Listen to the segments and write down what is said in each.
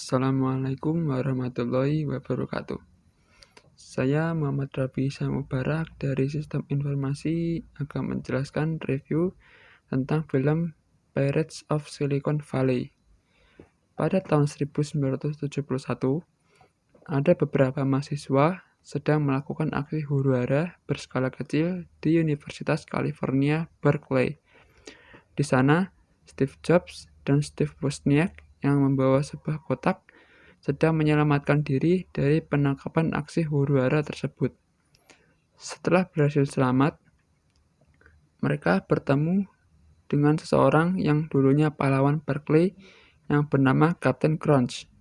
Assalamualaikum warahmatullahi wabarakatuh. Saya Muhammad Rafi Mubarak dari Sistem Informasi akan menjelaskan review tentang film Pirates of Silicon Valley. Pada tahun 1971, ada beberapa mahasiswa sedang melakukan aksi huru-hara berskala kecil di Universitas California, Berkeley. Di sana, Steve Jobs dan Steve Wozniak yang membawa sebuah kotak sedang menyelamatkan diri dari penangkapan aksi huru-hara tersebut. Setelah berhasil selamat, mereka bertemu dengan seseorang yang dulunya pahlawan Berkeley yang bernama Kapten Crunch.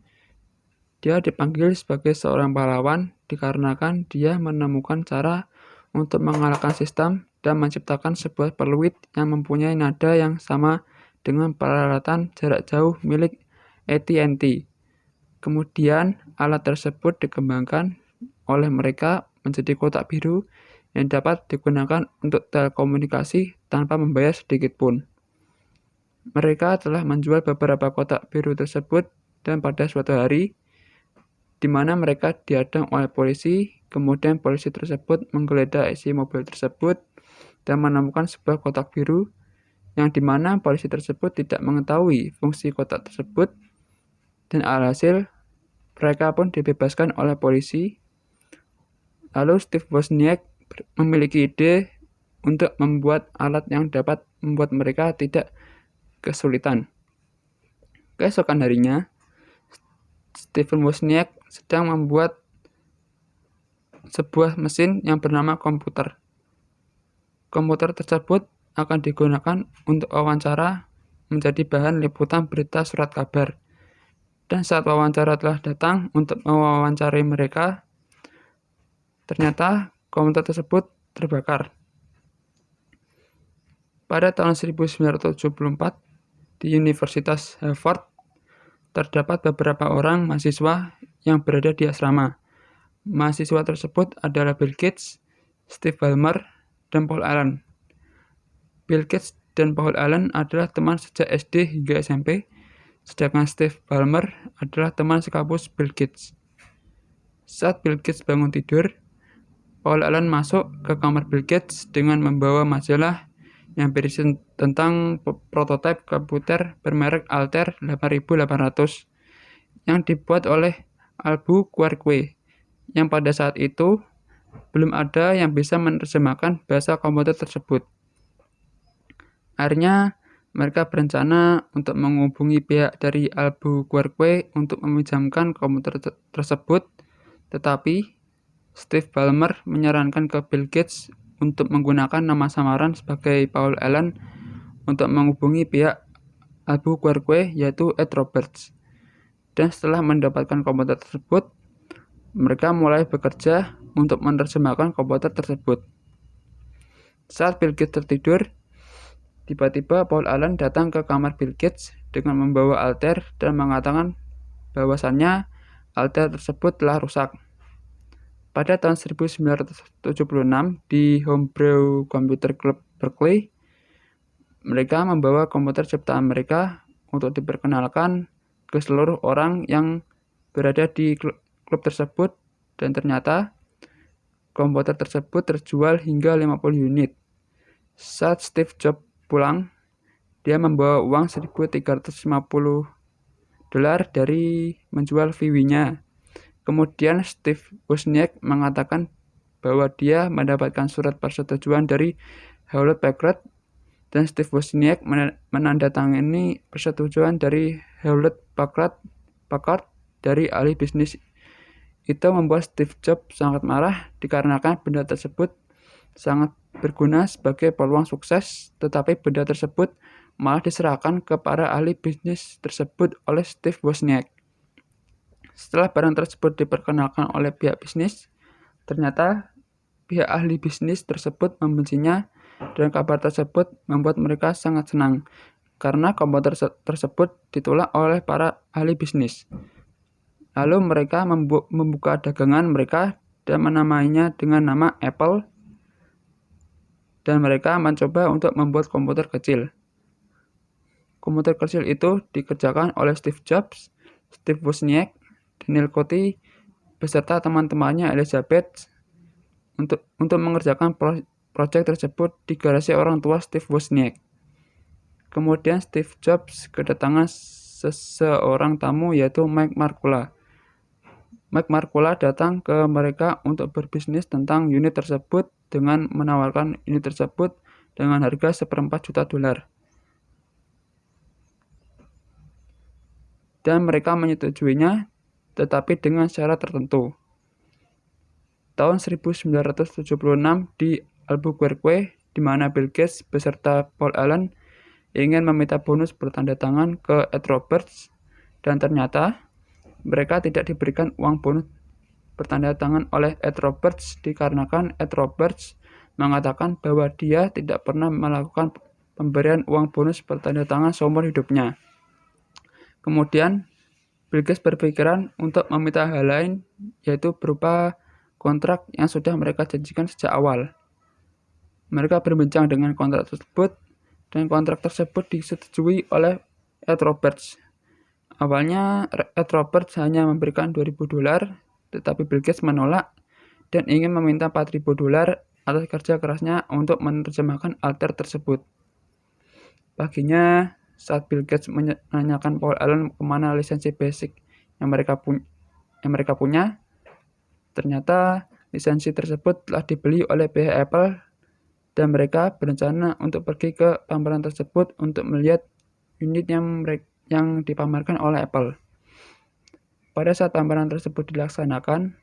Dia dipanggil sebagai seorang pahlawan dikarenakan dia menemukan cara untuk mengalahkan sistem dan menciptakan sebuah peluit yang mempunyai nada yang sama dengan peralatan jarak jauh milik AT&T. Kemudian, alat tersebut dikembangkan oleh mereka menjadi kotak biru yang dapat digunakan untuk telekomunikasi tanpa membayar sedikit pun. Mereka telah menjual beberapa kotak biru tersebut dan pada suatu hari, di mana mereka dihadang oleh polisi, kemudian polisi tersebut menggeledah isi mobil tersebut dan menemukan sebuah kotak biru yang di mana polisi tersebut tidak mengetahui fungsi kotak tersebut. Dan alhasil, mereka pun dibebaskan oleh polisi. Lalu Steve Wozniak memiliki ide untuk membuat alat yang dapat membuat mereka tidak kesulitan. Keesokan harinya, Steve Wozniak sedang membuat sebuah mesin yang bernama komputer. Komputer tersebut akan digunakan untuk wawancara menjadi bahan liputan berita surat kabar. Dan saat wawancara telah datang untuk mewawancarai mereka, ternyata komputer tersebut terbakar. Pada tahun 1974, di Universitas Harvard, terdapat beberapa orang mahasiswa yang berada di asrama. Mahasiswa tersebut adalah Bill Gates, Steve Ballmer, dan Paul Allen. Bill Gates dan Paul Allen adalah teman sejak SD hingga SMP, sedangkan Steve Ballmer adalah teman sekampus Bill Gates. Saat Bill Gates bangun tidur, Paul Allen masuk ke kamar Bill Gates dengan membawa majalah yang berisi tentang prototipe komputer bermerek Altair 8800 yang dibuat oleh Albuquerque, yang pada saat itu belum ada yang bisa menerjemahkan bahasa komputer tersebut. Akhirnya, mereka berencana untuk menghubungi pihak dari Albuquerque untuk meminjamkan komputer tersebut, tetapi Steve Ballmer menyarankan ke Bill Gates untuk menggunakan nama samaran sebagai Paul Allen untuk menghubungi pihak Albuquerque, yaitu Ed Roberts. Dan setelah mendapatkan komputer tersebut, mereka mulai bekerja untuk menerjemahkan komputer tersebut. Saat Bill Gates tertidur, tiba-tiba Paul Allen datang ke kamar Bill Gates dengan membawa Altair dan mengatakan bahwasannya Altair tersebut telah rusak. Pada tahun 1976 di Homebrew Computer Club Berkeley, mereka membawa komputer ciptaan mereka untuk diperkenalkan ke seluruh orang yang berada di klub tersebut, dan ternyata komputer tersebut terjual hingga 50 unit. Saat Steve Jobs pulang, dia membawa uang $1.350 dari menjual VW-nya. Kemudian Steve Wozniak mengatakan bahwa dia mendapatkan surat persetujuan dari Hewlett Packard, dan Steve Wozniak menandatangani persetujuan dari Hewlett Packard dari ahli bisnis. Itu membuat Steve Jobs sangat marah dikarenakan benda tersebut sangat berguna sebagai peluang sukses, tetapi benda tersebut malah diserahkan ke para ahli bisnis tersebut oleh Steve Wozniak. Setelah barang tersebut diperkenalkan oleh pihak bisnis, ternyata pihak ahli bisnis tersebut membencinya, dan kabar tersebut membuat mereka sangat senang karena komputer tersebut ditolak oleh para ahli bisnis. Lalu mereka membuka dagangan mereka dan menamainya dengan nama Apple, dan mereka mencoba untuk membuat komputer kecil. Komputer kecil itu dikerjakan oleh Steve Jobs Steve Wozniak, Daniel Coty, beserta teman-temannya Elizabeth untuk mengerjakan proyek tersebut di garasi orang tua Steve Wozniak. Kemudian Steve Jobs kedatangan seseorang tamu yaitu Mike Markula. Mike Markula datang ke mereka untuk berbisnis tentang unit tersebut dengan menawarkan unit tersebut dengan harga $1,4 juta. Dan mereka menyetujuinya, tetapi dengan syarat tertentu. Tahun 1976 di Albuquerque, di mana Bill Gates beserta Paul Allen ingin meminta bonus bertanda tangan ke Ed Roberts, dan ternyata mereka tidak diberikan uang bonus bertanda tangan oleh Ed Roberts dikarenakan Ed Roberts mengatakan bahwa dia tidak pernah melakukan pemberian uang bonus bertanda tangan seumur hidupnya. Kemudian Bill Gates berpikiran untuk meminta hal lain, yaitu berupa kontrak yang sudah mereka janjikan sejak awal. Mereka berbincang dengan kontrak tersebut, dan kontrak tersebut disetujui oleh Ed Roberts. Awalnya Ed Roberts hanya memberikan $2.000, tetapi Bill Gates menolak dan ingin meminta $4.000 atas kerja kerasnya untuk menerjemahkan alter tersebut. Paginya, saat Bill Gates menanyakan Paul Allen kemana lisensi basic yang mereka punya, ternyata lisensi tersebut telah dibeli oleh pihak Apple dan mereka berencana untuk pergi ke pameran tersebut untuk melihat unit yang dipamerkan oleh Apple. Pada saat pameran tersebut dilaksanakan,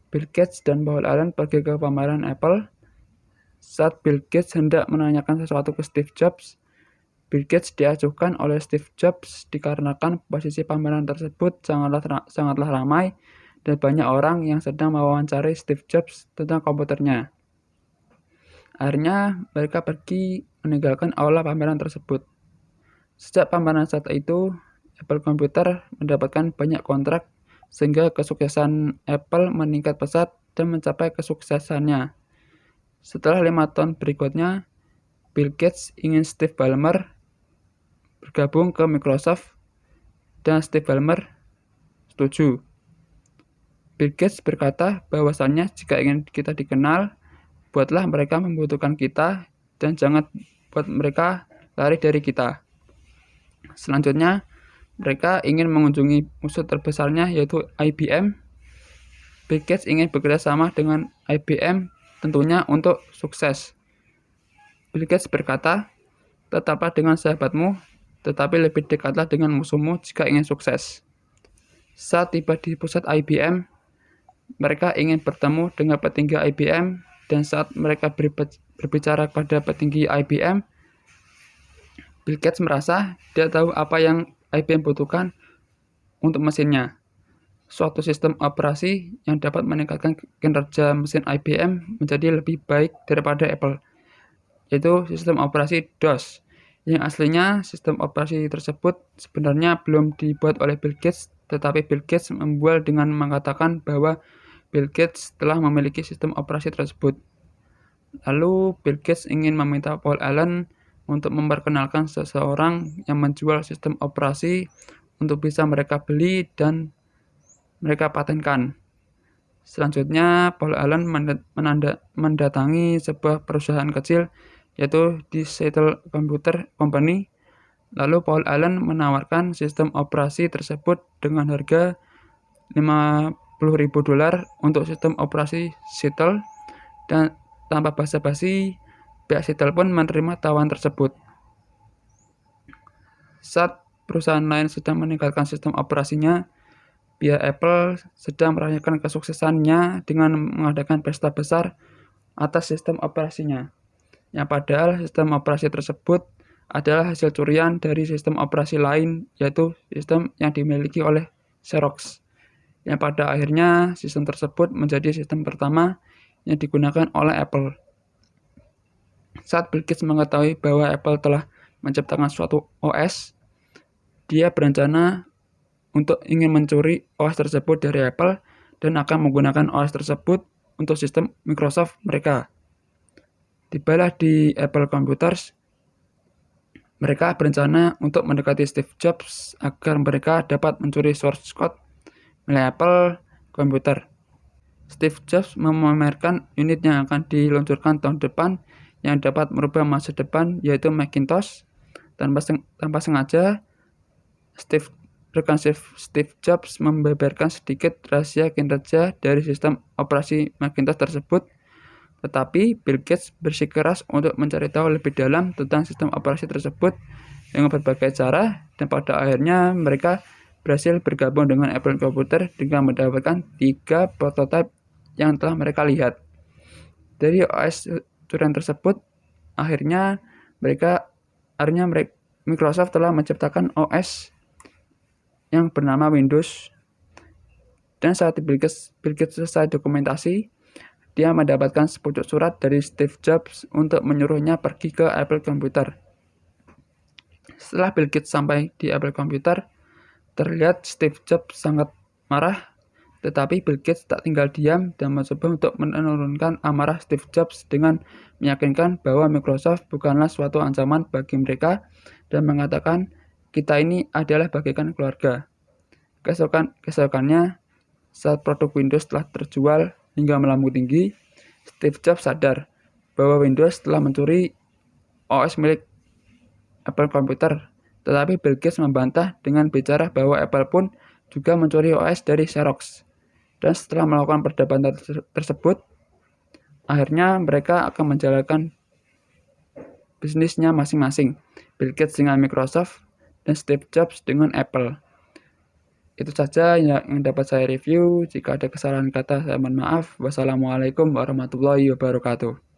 Bill Gates dan Paul Allen pergi ke pameran Apple. Saat Bill Gates hendak menanyakan sesuatu ke Steve Jobs, Bill Gates diajukan oleh Steve Jobs dikarenakan posisi pameran tersebut sangatlah ramai dan banyak orang yang sedang mewawancari Steve Jobs tentang komputernya. Akhirnya, mereka pergi meninggalkan aula pameran tersebut. Sejak pameran saat itu, Apple Computer mendapatkan banyak kontrak sehingga kesuksesan Apple meningkat pesat dan mencapai kesuksesannya. Setelah 5 tahun berikutnya, Bill Gates ingin Steve Ballmer bergabung ke Microsoft dan Steve Ballmer setuju. Bill Gates berkata bahwasannya jika ingin kita dikenal, buatlah mereka membutuhkan kita dan jangan buat mereka lari dari kita. Selanjutnya, mereka ingin mengunjungi musuh terbesarnya yaitu IBM. Bill Gates ingin bekerja sama dengan IBM tentunya untuk sukses. Bill Gates berkata, tetaplah dengan sahabatmu, tetapi lebih dekatlah dengan musuhmu jika ingin sukses. Saat tiba di pusat IBM, mereka ingin bertemu dengan petinggi IBM dan saat mereka berbicara pada petinggi IBM, Bill Gates merasa dia tahu apa yang IBM butuhkan untuk mesinnya. Suatu sistem operasi yang dapat meningkatkan kinerja mesin IBM menjadi lebih baik daripada Apple, yaitu sistem operasi DOS. Yang aslinya sistem operasi tersebut sebenarnya belum dibuat oleh Bill Gates, tetapi Bill Gates membual dengan mengatakan bahwa Bill Gates telah memiliki sistem operasi tersebut. Lalu Bill Gates ingin meminta Paul Allen untuk memperkenalkan seseorang yang menjual sistem operasi untuk bisa mereka beli dan mereka patenkan. Selanjutnya, Paul Allen mendatangi sebuah perusahaan kecil yaitu di Seattle Computer Company. Lalu Paul Allen menawarkan sistem operasi tersebut dengan harga $50.000 untuk sistem operasi Seattle dan tanpa basa-basi, pihak Seattle pun menerima tawaran tersebut. Saat perusahaan lain sedang meningkatkan sistem operasinya, pihak Apple sedang merayakan kesuksesannya dengan mengadakan pesta besar atas sistem operasinya. Yang padahal sistem operasi tersebut adalah hasil curian dari sistem operasi lain, yaitu sistem yang dimiliki oleh Xerox. Yang pada akhirnya sistem tersebut menjadi sistem pertama yang digunakan oleh Apple. Saat Bill Gates mengetahui bahwa Apple telah menciptakan suatu OS, dia berencana untuk ingin mencuri OS tersebut dari Apple dan akan menggunakan OS tersebut untuk sistem Microsoft mereka. Tibalah di Apple Computers, Mereka berencana untuk mendekati Steve Jobs agar mereka dapat mencuri source code milik Apple komputer. Steve Jobs memamerkan unit yang akan diluncurkan tahun depan yang dapat merubah masa depan, yaitu Macintosh. Tanpa sengaja, rekan Steve Jobs membeberkan sedikit rahasia kinerja dari sistem operasi Macintosh tersebut, tetapi Bill Gates bersikeras untuk mencari tahu lebih dalam tentang sistem operasi tersebut dengan berbagai cara, dan pada akhirnya mereka berhasil bergabung dengan Apple Computer dengan mendapatkan 3 prototipe yang telah mereka lihat. Dari OS curian tersebut, akhirnya Microsoft telah menciptakan OS yang bernama Windows. Dan saat Bill Gates selesai dokumentasi, dia mendapatkan sepucuk surat dari Steve Jobs untuk menyuruhnya pergi ke Apple Computer. Setelah Bill Gates sampai di Apple Computer, terlihat Steve Jobs sangat marah, tetapi Bill Gates tak tinggal diam dan mencoba untuk menurunkan amarah Steve Jobs dengan meyakinkan bahwa Microsoft bukanlah suatu ancaman bagi mereka dan mengatakan, "Kita ini adalah bagaikan keluarga." Keesokannya, saat produk Windows telah terjual hingga melambung tinggi, Steve Jobs sadar bahwa Windows telah mencuri OS milik Apple Computer, tetapi Bill Gates membantah dengan bicara bahwa Apple pun juga mencuri OS dari Xerox. Dan setelah melakukan perdebatan tersebut, akhirnya mereka akan menjalankan bisnisnya masing-masing. Bill Gates dengan Microsoft dan Steve Jobs dengan Apple. Itu saja yang dapat saya review. Jika ada kesalahan kata, saya mohon maaf. Wassalamualaikum warahmatullahi wabarakatuh.